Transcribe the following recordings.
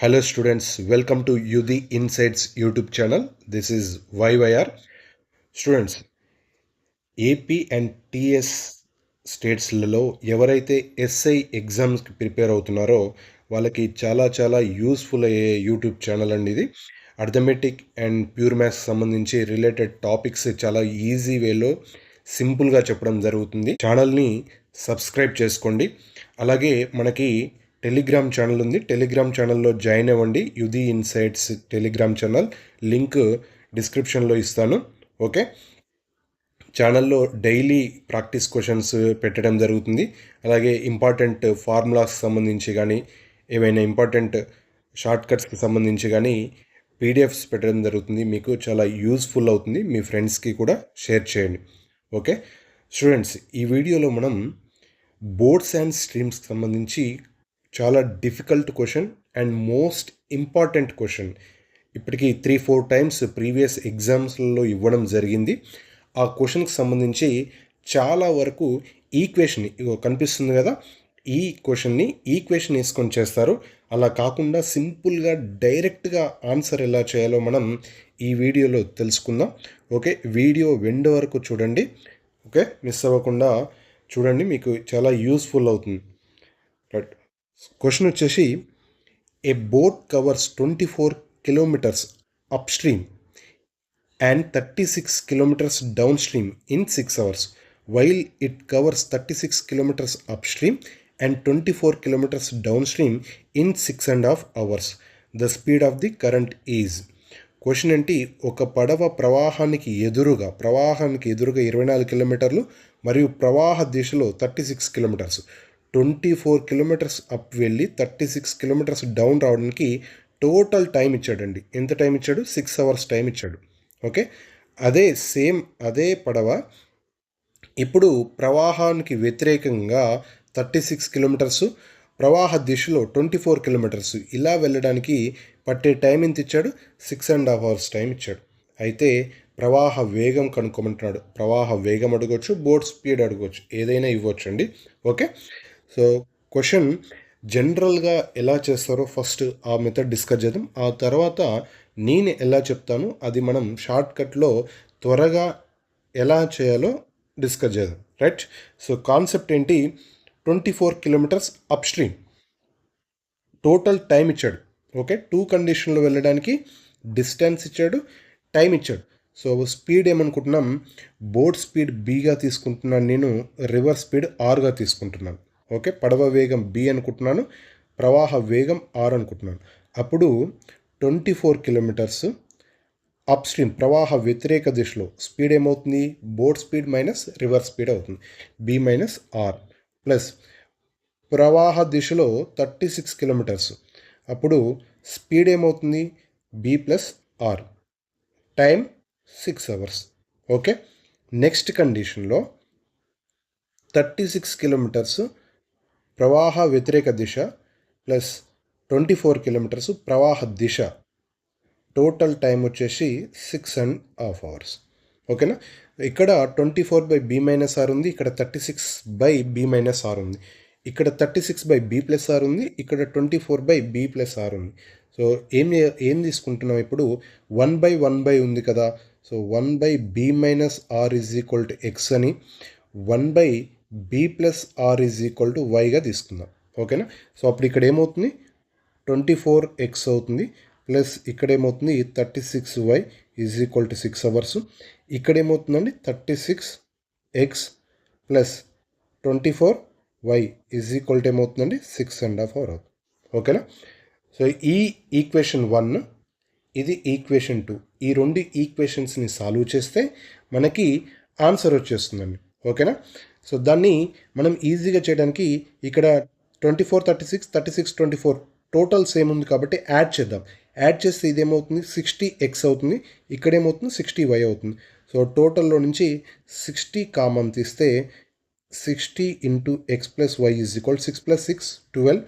Hello students, welcome to UDI Insights YouTube channel. This is YYR. Students, AP and TS స్టేట్స్లలో ఎవరైతే SI ఎగ్జామ్స్కి prepare అవుతున్నారో వాళ్ళకి చాలా useful అయ్యే యూట్యూబ్ ఛానల్ అండి ఇది. అర్థమెటిక్ అండ్ ప్యూర్ మ్యాథ్స్ సంబంధించి రిలేటెడ్ టాపిక్స్ చాలా ఈజీ వేలో సింపుల్గా చెప్పడం జరుగుతుంది. ఛానల్ని సబ్స్క్రైబ్ చేసుకోండి. అలాగే మనకి టెలిగ్రామ్ ఛానల్ ఉంది. టెలిగ్రామ్ ఛానల్లో జాయిన్ అవ్వండి. యుది ఇన్సైట్స్ టెలిగ్రామ్ ఛానల్ లింక్ డిస్క్రిప్షన్లో ఇస్తాను. ఓకే, ఛానల్లో డైలీ ప్రాక్టీస్ క్వశ్చన్స్ పెట్టడం జరుగుతుంది. అలాగే ఇంపార్టెంట్ ఫార్ములాస్ సంబంధించి కానీ ఏవైనా ఇంపార్టెంట్ షార్ట్ కట్స్కి సంబంధించి కానీ పీడిఎఫ్స్ పెట్టడం జరుగుతుంది. మీకు చాలా యూస్ఫుల్ అవుతుంది. మీ ఫ్రెండ్స్కి కూడా షేర్ చేయండి. ఓకే స్టూడెంట్స్, ఈ వీడియోలో మనం బోర్డ్స్ అండ్ స్ట్రీమ్స్కి సంబంధించి చాలా difficult question and most important question ఇప్పటికీ 3-4 టైమ్స్ ప్రీవియస్ ఎగ్జామ్స్లలో ఇవ్వడం జరిగింది. ఆ క్వశ్చన్కి సంబంధించి చాలా వరకు ఈక్వేషన్ కనిపిస్తుంది కదా, ఈ క్వశ్చన్ని ఈక్వేషన్ వేసుకొని చేస్తారు. అలా కాకుండా సింపుల్గా డైరెక్ట్గా ఆన్సర్ ఎలా చేయాలో మనం ఈ వీడియోలో తెలుసుకుందాం. ఓకే, వీడియో ఎండ్ వరకు చూడండి. ఓకే, మిస్ అవ్వకుండా చూడండి, మీకు చాలా యూస్ఫుల్ అవుతుంది. రైట్, క్వశ్చన్ వచ్చేసి ఏ boat covers 24 kilometers upstream and 36 kilometers downstream in 6 hours, while it covers 36 kilometers upstream and 24 kilometers downstream in 6.5 hours. The speed of the current is. Question ఏంటి, ఒక పడవ ప్రవాహానికి ఎదురుగా 24 కిలోమీటర్లు మరియు ప్రవాహ దిశలో 36 కిలోమీటర్స్, 24 కిలోమీటర్స్ అప్ వెళ్ళి 36 కిలోమీటర్స్ డౌన్ రావడానికి టోటల్ టైం ఇచ్చాడండి. ఎంత టైం ఇచ్చాడు? 6 hours టైం ఇచ్చాడు. ఓకే, అదే పడవ ఇప్పుడు ప్రవాహానికి వ్యతిరేకంగా 36 కిలోమీటర్సు, ప్రవాహ దిశలో 24 కిలోమీటర్స్ ఇలా వెళ్ళడానికి పట్టే టైం ఎంత ఇచ్చాడు? 6.5 hours టైం ఇచ్చాడు. అయితే ప్రవాహ వేగం కనుక్కోమంటున్నాడు. ప్రవాహ వేగం అడగవచ్చు, బోట్ స్పీడ్ అడగవచ్చు, ఏదైనా ఇవ్వచ్చు అండి. ఓకే, సో క్వశ్చన్ జనరల్గా ఎలా చేస్తారో ఫస్ట్ ఆ మెథడ్ డిస్కస్ చేద్దాం. ఆ తర్వాత నేను ఎలా చెప్తాను అది మనం షార్ట్కట్లో త్వరగా ఎలా చేయాలో డిస్కస్ చేద్దాం. రైట్, సో కాన్సెప్ట్ ఏంటి, 24 kilometers up stream, total time ఇచ్చాడు. ఓకే, 2 కండిషన్లో వెళ్ళడానికి డిస్టెన్స్ ఇచ్చాడు, టైం ఇచ్చాడు. సో స్పీడ్ ఏమనుకుంటున్నాం, బోట్ స్పీడ్ బీగా తీసుకుంటున్నాను, నేను రివర్ స్పీడ్ ఆర్గా తీసుకుంటున్నాను. ఓకే, పడవ వేగం బి అనుకుంటున్నాను, ప్రవాహ వేగం ఆర్ అనుకుంటున్నాను. అప్పుడు 24 kilometers అప్ స్ట్రీమ్, ప్రవాహ వ్యతిరేక దిశలో స్పీడ్ ఏమవుతుంది, boat speed minus river speed అవుతుంది, బి మైనస్ ఆర్, ప్లస్ ప్రవాహ దిశలో 36 kilometers, అప్పుడు స్పీడ్ ఏమవుతుంది, B plus R, time 6 hours. Okay, next కండిషన్లో 36 kilometers ప్రవాహ వ్యతిరేక దిశ ప్లస్ 24 kilometers ప్రవాహ దిశ, టోటల్ టైం వచ్చేసి 6.5 hours. ఓకేనా, ఇక్కడ 24/b మైనస్ ఆర్ ఉంది, ఇక్కడ 36/b మైనస్ ఆర్ ఉంది, ఇక్కడ 36/b ప్లస్ ఆర్ ఉంది, ఇక్కడ 24/b ప్లస్ ఆర్ ఉంది. సో ఏం తీసుకుంటున్నాం ఇప్పుడు, 1/1 ఉంది కదా, so 1/b minus R is equal to X అని, 1/b plus R is equal to వైగా తీసుకుందాం. ఓకేనా, సో అప్పుడు ఇక్కడ ఏమవుతుంది, 24x అవుతుంది, ప్లస్ ఇక్కడ ఏమవుతుంది 36y is equal to 6 hours. ఇక్కడ ఏమవుతుందండి 36x plus 24y is equal to ఏమవుతుందండి 6.5 hours అవుతుంది. ఓకేనా, సో ఈ ఈక్వేషన్ 1, ఇది ఈక్వేషన్ 2, ఈ రెండు ఈక్వేషన్స్ని సాల్వ్ చేస్తే మనకి ఆన్సర్ వచ్చేస్తుందండి. ఓకేనా, సో దాన్ని మనం ఈజీగా చేయడానికి ఇక్కడ 24, 36, 36, 24 టోటల్ సేమ్ ఉంది కాబట్టి యాడ్ చేద్దాం. యాడ్ చేస్తే ఇదేమవుతుంది 60x అవుతుంది, ఇక్కడేమవుతుంది 60y అవుతుంది. సో టోటల్లో నుంచి 60 కామన్ తీస్తే 60 into X plus Y is equal 6 + 6 12,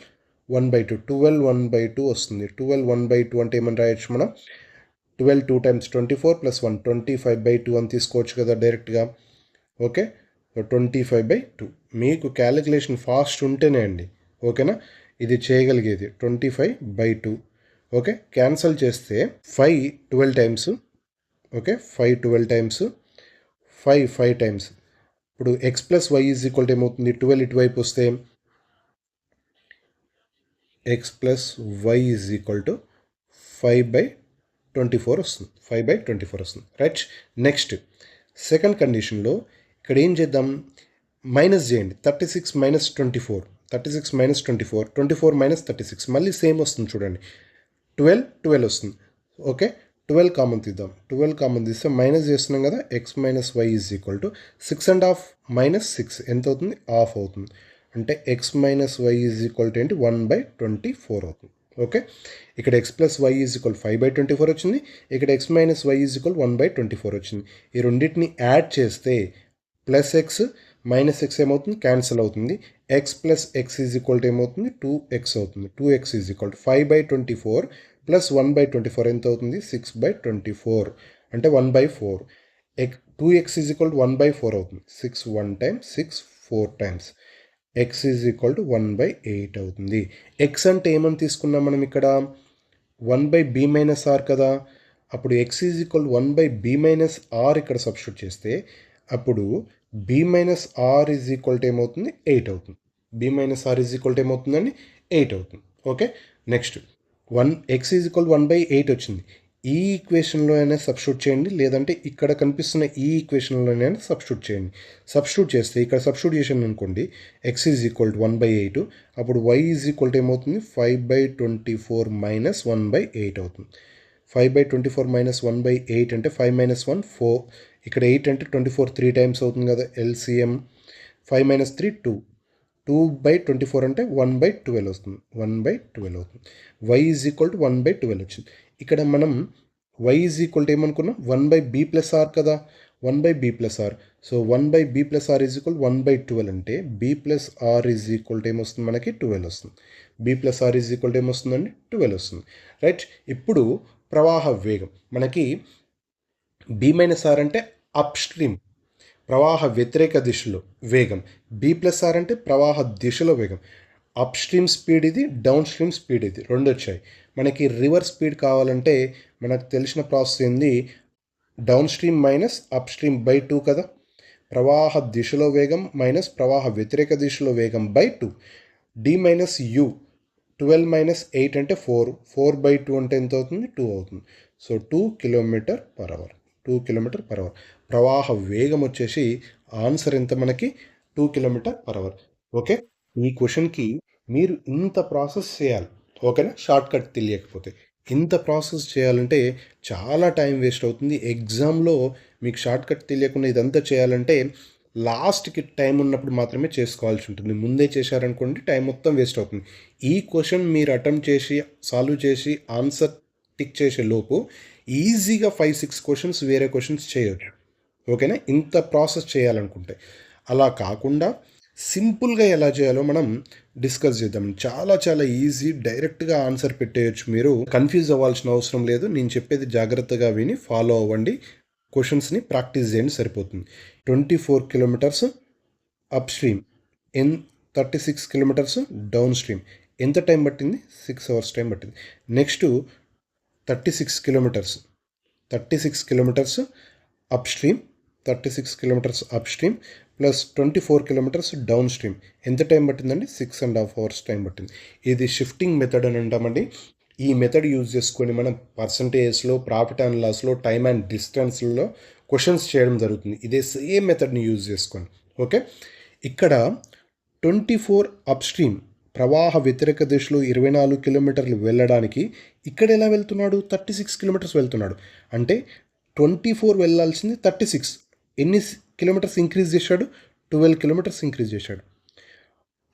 1/2, 12 1/2 వస్తుంది. 12 1/2 అంటే ఏమని రాయొచ్చు మనం, 12 2 times 24 + 1 25/2 అని తీసుకోవచ్చు కదా డైరెక్ట్గా. Okay, so 25/2. మీకు క్యాలిక్యులేషన్ ఫాస్ట్ ఉంటేనే అండి, ఓకేనా, ఇది చేయగలిగేది. 25/2 ఓకే, క్యాన్సల్ చేస్తే 5 12 టైమ్స్, ఓకే 5 12 టైమ్స్, 5 టైమ్స్. ఇప్పుడు X plus Y is equal to ఏమవుతుంది, 12 ఇటువైపు వస్తే X plus Y is equal to 5/24 వస్తుంది, 5/24 వస్తుంది. రైట్. నెక్స్ట్ సెకండ్ కండిషన్లో ఇక్కడ ఏం చేద్దాం, మైనస్ చేయండి. 36 మైనస్ 24, 36 మైనస్ 24, 24 మైనస్ 36, మళ్ళీ సేమ్ వస్తుంది చూడండి, 12 వస్తుంది. ఓకే, 12 కామన్ తీద్దాం. 12 కామన్ తీస్తే మైనస్ చేస్తున్నాం కదా, X minus Y is equal to 6.5 minus 6 ఎంత అవుతుంది, హాఫ్ అవుతుంది. అంటే X minus Y is equal to ఏంటి, 1/24 అవుతుంది. ఓకే, ఇక్కడ X plus Y is equal 5/24 వచ్చింది, ఇక్కడ X minus Y is equal 1/24 వచ్చింది. ఈ రెండింటిని యాడ్ చేస్తే ప్లస్ ఎక్స్ మైనస్ ఎక్స్ ఏమవుతుంది, క్యాన్సిల్ అవుతుంది. X plus X is equal to ఏమవుతుంది, 2x అవుతుంది. 2x is equal to 5/24 plus 1/24 ఎంత అవుతుంది, 6/24 అంటే 1/4. 2x ఈజ్ ఈక్వల్ టు 1/4 అవుతుంది. 6 1 times, 6 4 times, X is equal to 1/8 అవుతుంది. ఎక్స్ అంటే ఏమని తీసుకున్నాం మనం ఇక్కడ, 1/b మైనస్ ఆర్ కదా. అప్పుడు X is equal 1/b minus R ఇక్కడ సబ్స్టిట్యూట్ చేస్తే అప్పుడు b minus R is equal to ఏమవుతుంది, 8 అవుతుంది. b minus R is equal to ఏమవుతుందండి, 8 అవుతుంది. Okay, next X is equal 1/8 వచ్చింది. ఈ ఈక్వేషన్లో అయినా సబ్స్టిట్యూట్ చేయండి, లేదంటే ఇక్కడ కనిపిస్తున్న ఈ ఈక్వేషన్లోనైనా సబ్స్టిట్యూట్ చేయండి. సబ్స్టిట్యూట్ చేస్తే ఇక్కడ సబ్స్టిట్యూట్ చేసాను అనుకోండి, ఎక్స్ ఈజ్ ఈక్వల్ టు 1/8, అప్పుడు వై ఈజ్ ఈక్వల్ టు ఏమవుతుంది, 5/24 మైనస్ 1/8 అవుతుంది. 5/24 మైనస్ 1/8 అంటే 5 మైనస్ 1 4, ఇక్కడ 8 అంటే 24 3 టైమ్స్ అవుతుంది కదా, ఎల్సిఎం 5 మైనస్ 3 2, 2/24 అంటే 1/12 వస్తుంది, 1/12 అవుతుంది. వై ఈజ్ ఈక్వల్ టు 1/12 వచ్చింది. ఇక్కడ మనం వై ఈజ్ ఈక్వల్ టు ఏమనుకున్నాం, 1/b ప్లస్ ఆర్ కదా, 1/b plus R. So 1/b plus R is equal 1/12 అంటే b plus R is equal to ఏమొస్తుంది, మనకి 12 వస్తుంది. b plus R is equal to ఏమొస్తుందండి, 12 వస్తుంది. రైట్. ఇప్పుడు ప్రవాహ వేగం మనకి b మైనస్ ఆర్ అంటే అప్ స్ట్రీమ్, ప్రవాహ వ్యతిరేక దిశలో వేగం. b ప్లస్ ఆర్ అంటే ప్రవాహ దిశలో వేగం. అప్ స్ట్రీమ్ స్పీడ్ ఇది, డౌన్ స్ట్రీమ్ స్పీడ్ ఇది, రెండు వచ్చాయి. మనకి రివర్స్ స్పీడ్ కావాలంటే మనకు తెలిసిన ప్రాసెస్ ఏంది, down stream minus up stream by 2 కదా. ప్రవాహ దిశలో వేగం మైనస్ ప్రవాహ వ్యతిరేక దిశలో వేగం by 2. D minus U, 12 minus 8 అంటే 4, 4/2 అంటే ఎంత అవుతుంది, 2 అవుతుంది. So 2 km/h, 2 km/h. ప్రవాహ వేగం వచ్చేసి ఆన్సర్ ఎంత మనకి, 2 km/h. ఓకే, ఈ క్వశ్చన్కి మీరు ఇంత ప్రాసెస్ చేయాలి. ఓకేనా, షార్ట్ కట్ తెలియకపోతే ఇంత ప్రాసెస్ చేయాలంటే చాలా టైం వేస్ట్ అవుతుంది. ఎగ్జామ్లో మీకు షార్ట్ కట్ తెలియకుండా ఇదంతా చేయాలంటే లాస్ట్కి టైం ఉన్నప్పుడు మాత్రమే చేసుకోవాల్సి ఉంటుంది. ముందే చేశారనుకోండి టైం మొత్తం వేస్ట్ అవుతుంది. ఈ క్వశ్చన్ మీరు అటెంప్ట్ చేసి సాల్వ్ చేసి ఆన్సర్ టిక్ చేసే లోపు ఈజీగా 5-6 క్వశ్చన్స్ వేరే క్వశ్చన్స్ చేయొచ్చు. ఓకేనా, ఇంత ప్రాసెస్ చేయాలనుకుంటే. అలా కాకుండా సింపుల్గా ఎలా చేయాలో మనం డిస్కస్ చేద్దాం. చాలా చాలా ఈజీ, డైరెక్ట్గా ఆన్సర్ పెట్టేయచ్చు. మీరు కన్ఫ్యూజ్ అవ్వాల్సిన అవసరం లేదు. నేను చెప్పేది జాగ్రత్తగా విని ఫాలో అవ్వండి. క్వశ్చన్స్ని ప్రాక్టీస్ చేయండి, సరిపోతుంది. 24 kilometres up stream, 36 kilometres down stream. ఎంత టైం పట్టింది, 6 అవర్స్ టైం పట్టింది. Next 36 kilometres up stream, 36 kilometres up stream plus 24 kilometres down stream. ఎంత టైం పట్టిందండి, 6.5 అవర్స్ టైం పట్టింది. ఇది షిఫ్టింగ్ మెథడ్ అని అంటామండి. ఈ మెథడ్ యూజ్ చేసుకొని మనం పర్సంటేజ్లో, ప్రాఫిట్ అండ్ లాస్లో, టైమ్ అండ్ డిస్టెన్స్లో క్వశ్చన్స్ చేయడం జరుగుతుంది. ఇదే సేమ్ మెథడ్ని యూజ్ చేసుకొని. ఓకే, ఇక్కడ 24 అప్ స్ట్రీమ్ ప్రవాహ వ్యతిరేక దిశలో 24 కిలోమీటర్లు వెళ్ళడానికి ఇక్కడ ఎలా వెళ్తున్నాడు, 36 కిలోమీటర్స్ వెళ్తున్నాడు. అంటే 24 వెళ్ళాల్సింది 36. ఎన్ని కిలోమీటర్స్ ఇంక్రీజ్ చేశాడు, 12 కిలోమీటర్స్ ఇంక్రీజ్ చేశాడు.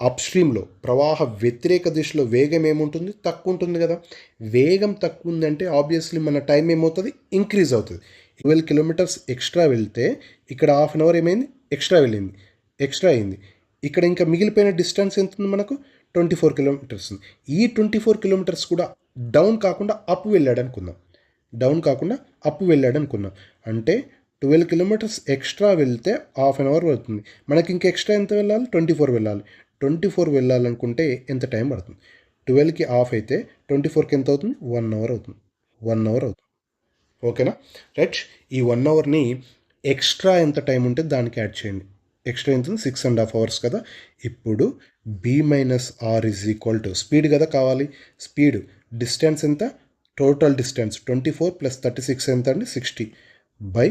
అప్ స్ట్రీమ్లో ప్రవాహ వ్యతిరేక దిశలో వేగం ఏముంటుంది, తక్కువ ఉంటుంది కదా. వేగం తక్కువ ఉందంటే ఆబ్వియస్లీ మన టైం ఏమవుతుంది, ఇంక్రీజ్ అవుతుంది. 12 కిలోమీటర్స్ ఎక్స్ట్రా వెళ్తే ఇక్కడ హాఫ్ అన్ అవర్ ఏమైంది, ఎక్స్ట్రా అయింది. ఇక్కడ ఇంకా మిగిలిపోయిన డిస్టెన్స్ ఎంత ఉంది మనకు, 24 కిలోమీటర్స్. ఈ 24 కిలోమీటర్స్ కూడా డౌన్ కాకుండా అప్ వెళ్ళాడు అనుకుందాం. అంటే 12 కిలోమీటర్స్ ఎక్స్ట్రా వెళ్తే హాఫ్ అన్ అవర్ పడుతుంది. మనకి ఇంకా ఎక్స్ట్రా ఎంత వెళ్ళాలి, 24 వెళ్ళాలి. 24 వెళ్ళాలనుకుంటే ఎంత టైం పడుతుంది, 12కి ఆఫ్ అయితే 24కి ఎంత అవుతుంది? 1 అవర్ అవుతుంది. 1 అవర్ అవుతుంది. ఓకేనా? రైట్. ఈ 1 అవర్ని ఎక్స్ట్రా ఎంత టైం ఉంటే దానికి యాడ్ చేయండి. ఎక్స్ట్రా ఎంత? 6.5 అవర్స్ కదా. ఇప్పుడు B-R is equal to speed కదా కావాలి. స్పీడ్ డిస్టెన్స్ ఎంత? టోటల్ డిస్టెన్స్ 24 + 36 ఎంత అండి? 60 బై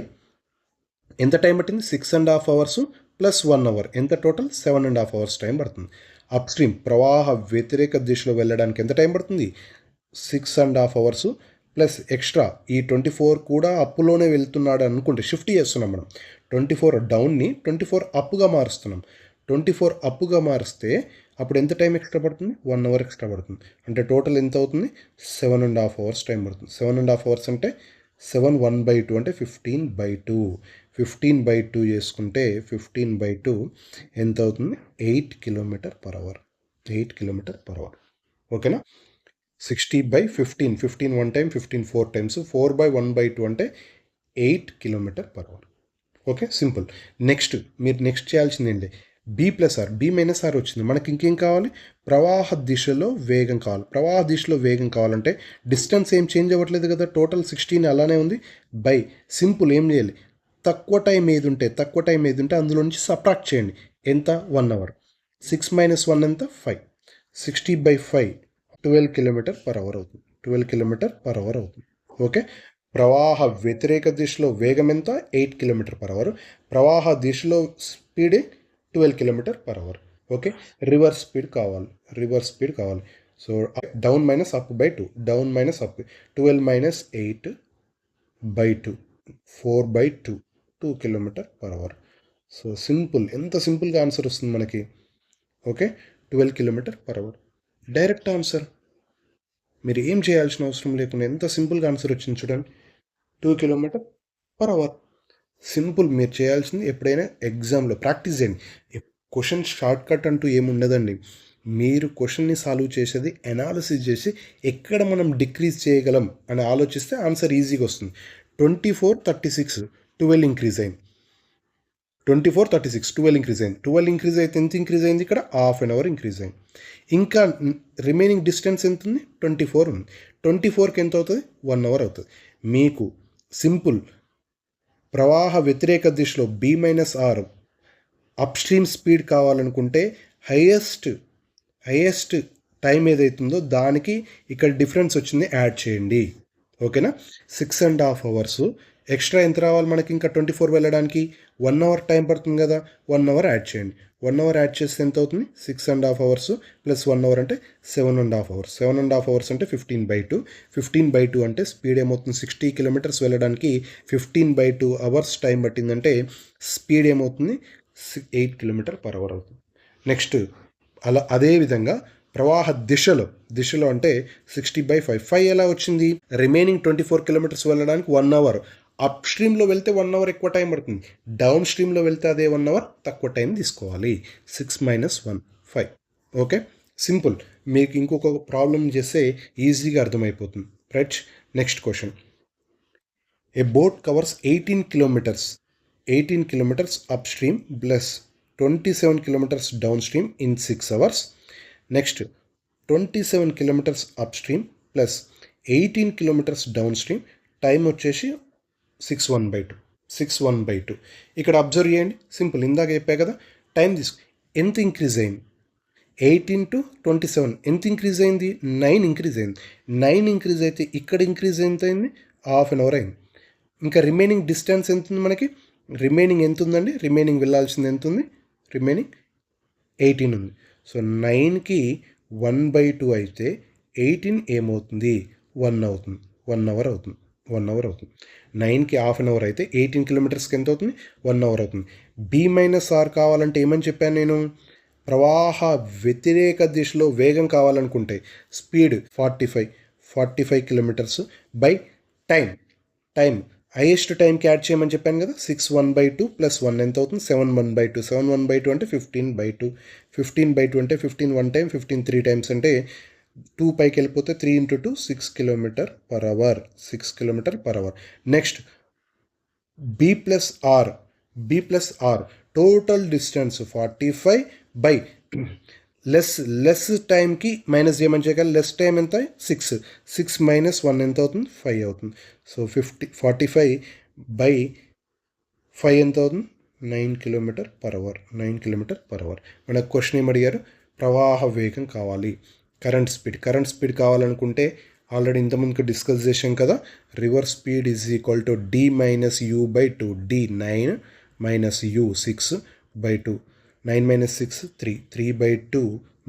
ఎంత టైం పట్టింది? 6.5 అవర్స్ ప్లస్ 1 అవర్ ఎంత? టోటల్ 7.5 అవర్స్ టైం పడుతుంది. అప్ స్ట్రీమ్ ప్రవాహ వ్యతిరేక దిశలో వెళ్ళడానికి ఎంత టైం పడుతుంది? 6.5 అవర్స్ ప్లస్ ఎక్స్ట్రా ఈ 24 కూడా అప్పులోనే వెళ్తున్నాడు అనుకుంటే షిఫ్ట్ చేస్తున్నాం మనం. 24 డౌన్ని 24 అప్గా మారుస్తున్నాం. 24 అప్గా మారిస్తే అప్పుడు ఎంత టైం ఎక్స్ట్రా పడుతుంది? 1 అవర్ ఎక్స్ట్రా పడుతుంది. అంటే టోటల్ ఎంత అవుతుంది? 7.5 అవర్స్ టైం పడుతుంది. 7.5 అవర్స్ అంటే 7 1/2 అంటే 15/2. 15/2 చేసుకుంటే 15/2 ఎంత అవుతుంది? 8 km/h. 8 km/h. ఓకేనా? 60/15. 15 1 టైం, 15 4 టైమ్స్. 4/1/2 అంటే 8 km/h. Okay, simple. నెక్స్ట్ మీరు చేయాల్సింది ఏంటి? B+R. B-R వచ్చింది. మనకి ఇంకేం కావాలి? ప్రవాహ దిశలో వేగం కావాలి. ప్రవాహ దిశలో వేగం కావాలంటే డిస్టెన్స్ ఏం చేంజ్ అవ్వట్లేదు కదా, టోటల్ 16 అలానే ఉంది. బై సింపుల్ ఏం చేయాలి? తక్కువ టైం ఏది ఉంటే అందులో నుంచి సబ్ట్రాక్ట్ చేయండి. ఎంత? 1 అవర్. 6 - 1 ఎంత? 5. 60/5 12 km/h అవుతుంది. 12 km/h అవుతుంది. ఓకే. ప్రవాహ వ్యతిరేక దిశలో వేగం ఎంత? 8 km/h. ప్రవాహ దిశలో speed 12 km/h. Okay. River's speed కావాలి. So down minus up by 2. Down minus up 12 - 8/2 4/2 2 km/h. So simple. ఎంత సింపుల్గా ఆన్సర్ వస్తుంది మనకి. Okay, 12 km/h. Direct answer. మీరు ఏం చేయాల్సిన అవసరం లేకుండా ఎంత సింపుల్గా ఆన్సర్ వచ్చింది చూడండి. 2 km/h. సింపుల్. మీరు చేయాల్సింది ఎప్పుడైనా ఎగ్జామ్లో ప్రాక్టీస్ చేయండి. క్వశ్చన్ షార్ట్ కట్ అంటూ ఏముండదండి. మీరు క్వశ్చన్ని సాల్వ్ చేసేది అనాలిసిస్ చేసి ఎక్కడ మనం డిక్రీజ్ చేయగలం అని ఆలోచిస్తే ఆన్సర్ ఈజీగా వస్తుంది. 24 36 12 ఇంక్రీజ్ అయింది. 24 36 12 ఇంక్రీజ్ అయింది. 12 ఇంక్రీజ్ అయితే ఎంత ఇంక్రీజ్ అయింది? ఇక్కడ హాఫ్ అన్ అవర్ ఇంక్రీజ్ అయింది. ఇంకా రిమైనింగ్ డిస్టెన్స్ ఎంత ఉంది? 24 ఉంది. 24కి ఎంత అవుతుంది? 1 అవర్ అవుతుంది. మీకు సింపుల్. ప్రవాహ వ్యతిరేక దిశలో B-R అప్ స్ట్రీమ్ స్పీడ్ కావాలనుకుంటే హైయెస్ట్ టైం ఏదైతుందో దానికి ఇక్కడ డిఫరెన్స్ వచ్చింది యాడ్ చేయండి. ఓకేనా? 6.5 అవర్స్ ఎక్స్ట్రా ఎంత రావాలి మనకి? ఇంకా 24 వెళ్ళడానికి 1 అవర్ టైం పడుతుంది కదా. 1 అవర్ యాడ్ చేయండి. 1 అవర్ యాడ్ చేస్తే ఎంత అవుతుంది? 6.5 అవర్స్ ప్లస్ 1 అవర్ అంటే 7.5 అవర్స్. 7.5 అవర్స్ అంటే 15/2. 15/2 అంటే స్పీడ్ ఏమవుతుంది? 60 కిలోమీటర్స్ వెళ్ళడానికి 15/2 అవర్స్ టైం పట్టిందంటే స్పీడ్ ఏమవుతుంది? 8 km/h అవుతుంది. నెక్స్ట్ అదేవిధంగా ప్రవాహ దిశలో అంటే 60/5. 5 ఎలా వచ్చింది? రిమైనింగ్ 24 కిలోమీటర్స్ వెళ్ళడానికి 1 అవర్. అప్ స్ట్రీమ్లో వెళ్తే 1 అవర్ ఎక్కువ టైం పడుతుంది. డౌన్ స్ట్రీమ్లో వెళ్తే అదే 1 అవర్ తక్కువ టైం తీసుకోవాలి. 6 - 1 5. Okay, simple. మీకు ఇంకొక ప్రాబ్లం చేస్తే ఈజీగా అర్థమైపోతుంది. Right. Next question. A boat covers 18 kilometers upstream plus 27 kilometers downstream in 6 hours. Next, 27 kilometers upstream plus 18 kilometers downstream. Time వచ్చేసి 6/1/2. ఇక్కడ అబ్జర్వ్ చేయండి. సింపుల్. ఇందాక చెప్పా కదా, టైం ఎంత ఇంక్రీజ్ అయింది? 18 to 27 ఎంత ఇంక్రీజ్ అయింది? 9 ఇంక్రీజ్ అయింది. 9 ఇంక్రీజ్ అయితే ఇక్కడ ఇంక్రీజ్ ఎంత అయింది? హాఫ్ అన్ అవర్ అయింది. ఇంకా రిమైనింగ్ డిస్టెన్స్ ఎంత ఉంది మనకి? రిమైనింగ్ ఎంత ఉందండి? రిమైనింగ్ వెళ్ళాల్సింది ఎంత ఉంది? రిమైనింగ్ 18 ఉంది. సో 9కి 1/2 అయితే 18 ఏమవుతుంది? 1 అవుతుంది. 1 అవర్ అవుతుంది. 1 అవర్ అవుతుంది. 9కి హాఫ్ అన్ అవర్ అయితే 18 కిలోమీటర్స్కి ఎంత అవుతుంది? 1 అవర్ అవుతుంది. B-R కావాలంటే ఏమని చెప్పాను నేను? ప్రవాహ వ్యతిరేక దిశలో వేగం కావాలనుకుంటే speed 45 kilometres by time highest టైంకి యాడ్ చేయమని చెప్పాను కదా. 6/1/2 ప్లస్ 1 ఎంత అవుతుంది? 7/1/2. 7/1/2 అంటే 15/2. 15/2 అంటే 15 1 టైం, 15 3 టైమ్స్ అంటే 2 పైకి వెళ్ళిపోతే 3 × 2 6 km/h. 6 km/h. Next B+R. Total distance 45 by less టైంకి మైనస్ చేయమని చేయగల. లెస్ టైం ఎంత? 6 మైనస్ 1 ఎంత అవుతుంది? 5 అవుతుంది. సో 45/5 ఎంత అవుతుంది? 9 km/h. 9 km/h. మనకు క్వశ్చన్ ఏమడిగారు? ప్రవాహ వేగం కావాలి, కరెంట్ స్పీడ్ కావాలనుకుంటే ఆల్రెడీ ఇంతకుముందుకు డిస్కస్ చేసాం కదా. Reverse speed is equal to d minus u/2. d 9 minus u 6/2. 9 minus 6 3. 3/2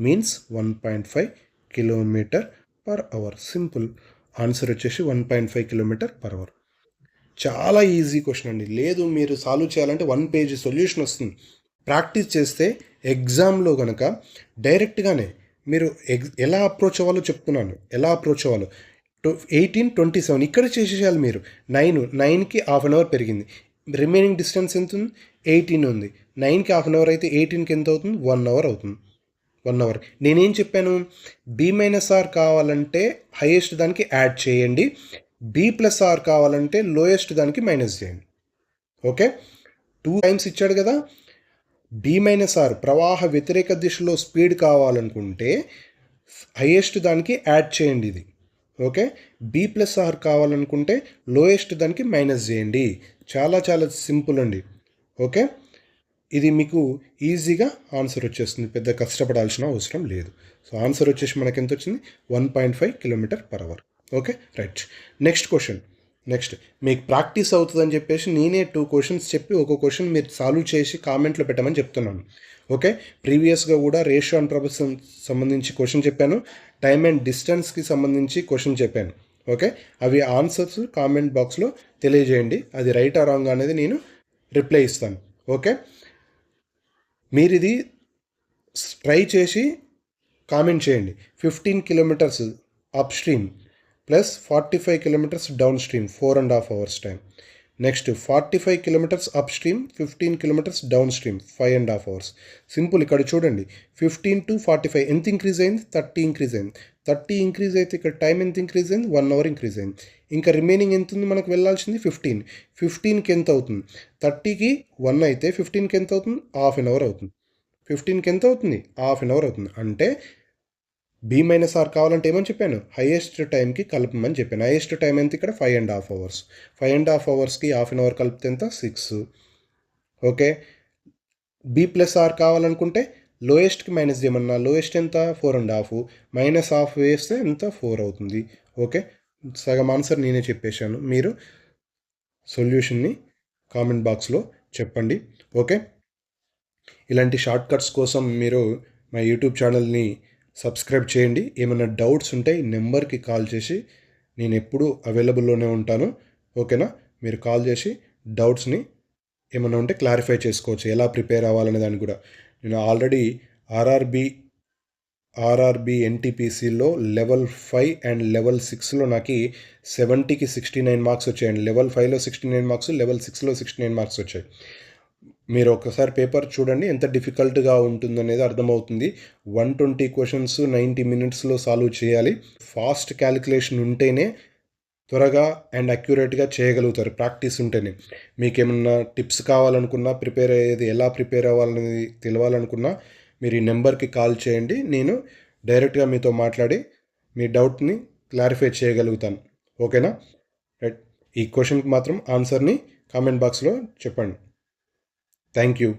means 1.5 km/h. Simple. Answer వచ్చేసి 1.5 km/h. చాలా ఈజీ క్వశ్చన్ అండి. లేదు మీరు సాల్వ్ చేయాలంటే 1 పేజ్ సొల్యూషన్ వస్తుంది. ప్రాక్టీస్ చేస్తే ఎగ్జామ్లో కనుక డైరెక్ట్గానే మీరు ఎలా అప్రోచ్ అవ్వాలో చెప్తున్నాను. ఎలా అప్రోచ్ అవ్వాలో 18, 27 ఇక్కడ చేసేయాలి మీరు. 9కి హాఫ్ అన్ అవర్ పెరిగింది. రిమైనింగ్ డిస్టెన్స్ ఎంత ఉంది? 18 ఉంది. 9కి హాఫ్ అన్ అవర్ అయితే 18కి ఎంత అవుతుంది? 1 అవర్ అవుతుంది. 1 అవర్. నేనేం చెప్పాను? B-R కావాలంటే హైయెస్ట్ దానికి యాడ్ చేయండి, B+R కావాలంటే లోయెస్ట్ దానికి మైనస్ చేయండి. ఓకే, 2 టైమ్స్ ఇచ్చాడు కదా. B-R ప్రవాహ వ్యతిరేక దిశలో స్పీడ్ కావాలనుకుంటే హైయెస్ట్ దానికి యాడ్ చేయండి ఇది. ఓకే, B+R కావాలనుకుంటే లోయెస్ట్ దానికి మైనస్ చేయండి. చాలా చాలా సింపుల్ అండి. ఓకే, ఇది మీకు ఈజీగా ఆన్సర్ వచ్చేస్తుంది, పెద్ద కష్టపడాల్సిన అవసరం లేదు. సో ఆన్సర్ వచ్చేసి మనకి ఎంత వచ్చింది? 1.5 km/h. Okay, right. Next question. మీకు ప్రాక్టీస్ అవుతుందని చెప్పేసి నేనే 2 క్వశ్చన్స్ చెప్పి ఒక క్వశ్చన్ మీరు సాల్వ్ చేసి కామెంట్లో పెట్టమని చెప్తున్నాను. ఓకే, ప్రీవియస్గా కూడా రేషియో అండ్ ప్రపోర్షన్ సంబంధించి క్వశ్చన్ చెప్పాను, టైమ్ అండ్ డిస్టెన్స్కి సంబంధించి క్వశ్చన్ చెప్పాను. ఓకే, అవి ఆన్సర్స్ కామెంట్ బాక్స్లో తెలియజేయండి. అది రైట్ ఆర్ రాంగ్ అనేది నేను రిప్లై ఇస్తాను. ఓకే, మీరు ఇది ట్రై చేసి కామెంట్ చేయండి. 15 kilometers up stream plus 45 kilometers down stream 4.5 hours time. Next 45 kilometers up stream, 15 kilometers down stream 5.5 hours. Simple. ఇక్కడ చూడండి, 15 to 45 ఎంత ఇంక్రీజ్ అయింది? 30 ఇంక్రీజ్ అయింది. 30 ఇంక్రీజ్ అయితే ఇక్కడ టైం ఎంత ఇంక్రీజ్ అయింది? 1 hour ఇంక్రీజ్ అయింది. ఇంకా రిమైనింగ్ ఎంత ఉంది మనకు వెళ్ళాల్సింది? 15. 15కి ఎంత అవుతుంది? 30కి 1 అయితే 15కి ఎంత అవుతుంది? హాఫ్ అన్ అవర్ అవుతుంది. 15కి ఎంత అవుతుంది? హాఫ్ అన్ అవర్ అవుతుంది. అంటే B-R కావాలంటే ఏమని చెప్పాను? హైయెస్ట్ టైంకి కలపమని చెప్పాను. హైయెస్ట్ టైం ఎంత ఇక్కడ? 5.5 hours. 5.5 hoursకి హాఫ్ అన్ అవర్ కలిపితే ఎంత? 6. ఓకే, B+R కావాలనుకుంటే లోయెస్ట్కి మైనస్ చేయమన్నా. లోయెస్ట్ ఎంత? 4.5. మైనస్ హాఫ్ వేస్తే ఎంత? 4 అవుతుంది. ఓకే, సగం ఆన్సర్ నేనే చెప్పేశాను. మీరు సొల్యూషన్ని కామెంట్ బాక్స్లో చెప్పండి. ఓకే, ఇలాంటి షార్ట్ కట్స్ కోసం మీరు మా యూట్యూబ్ ఛానల్ని సబ్స్క్రైబ్ చేయండి. ఏమైనా డౌట్స్ ఉంటే ఈ నెంబర్కి కాల్ చేసి, నేను ఎప్పుడూ అవైలబుల్లోనే ఉంటాను. ఓకేనా, మీరు కాల్ చేసి డౌట్స్ని ఏమైనా ఉంటే క్లారిఫై చేసుకోవచ్చు, ఎలా ప్రిపేర్ అవ్వాలనే దాన్ని కూడా. నేను ఆల్రెడీ ఆర్ఆర్బి ఎన్టీపీసీలో లెవెల్ 5 అండ్ లెవెల్ 6లో నాకు 70కి 69 మార్క్స్ వచ్చాయండి. లెవెల్ 5లో 69 మార్క్స్, లెవెల్ 6లో 69 మార్క్స్ వచ్చాయి. మీరు ఒకసారి పేపర్ చూడండి, ఎంత డిఫికల్ట్గా ఉంటుందనేది అర్థమవుతుంది. 120 క్వశ్చన్స్ 90 minutesలో సాల్వ్ చేయాలి. ఫాస్ట్ క్యాలిక్యులేషన్ ఉంటేనే త్వరగా అండ్ అక్యురేట్గా చేయగలుగుతారు, ప్రాక్టీస్ ఉంటేనే. మీకు ఏమన్నా టిప్స్ కావాలనుకున్నా, ప్రిపేర్ అయ్యేది ఎలా ప్రిపేర్ అవ్వాలనేది తెలవాలనుకున్నా మీరు ఈ నెంబర్కి కాల్ చేయండి. నేను డైరెక్ట్గా మీతో మాట్లాడి మీ డౌట్ని క్లారిఫై చేయగలుగుతాను. ఓకేనా, రైట్. ఈ క్వశ్చన్కి మాత్రం ఆన్సర్ని కామెంట్ బాక్స్లో చెప్పండి. Thank you.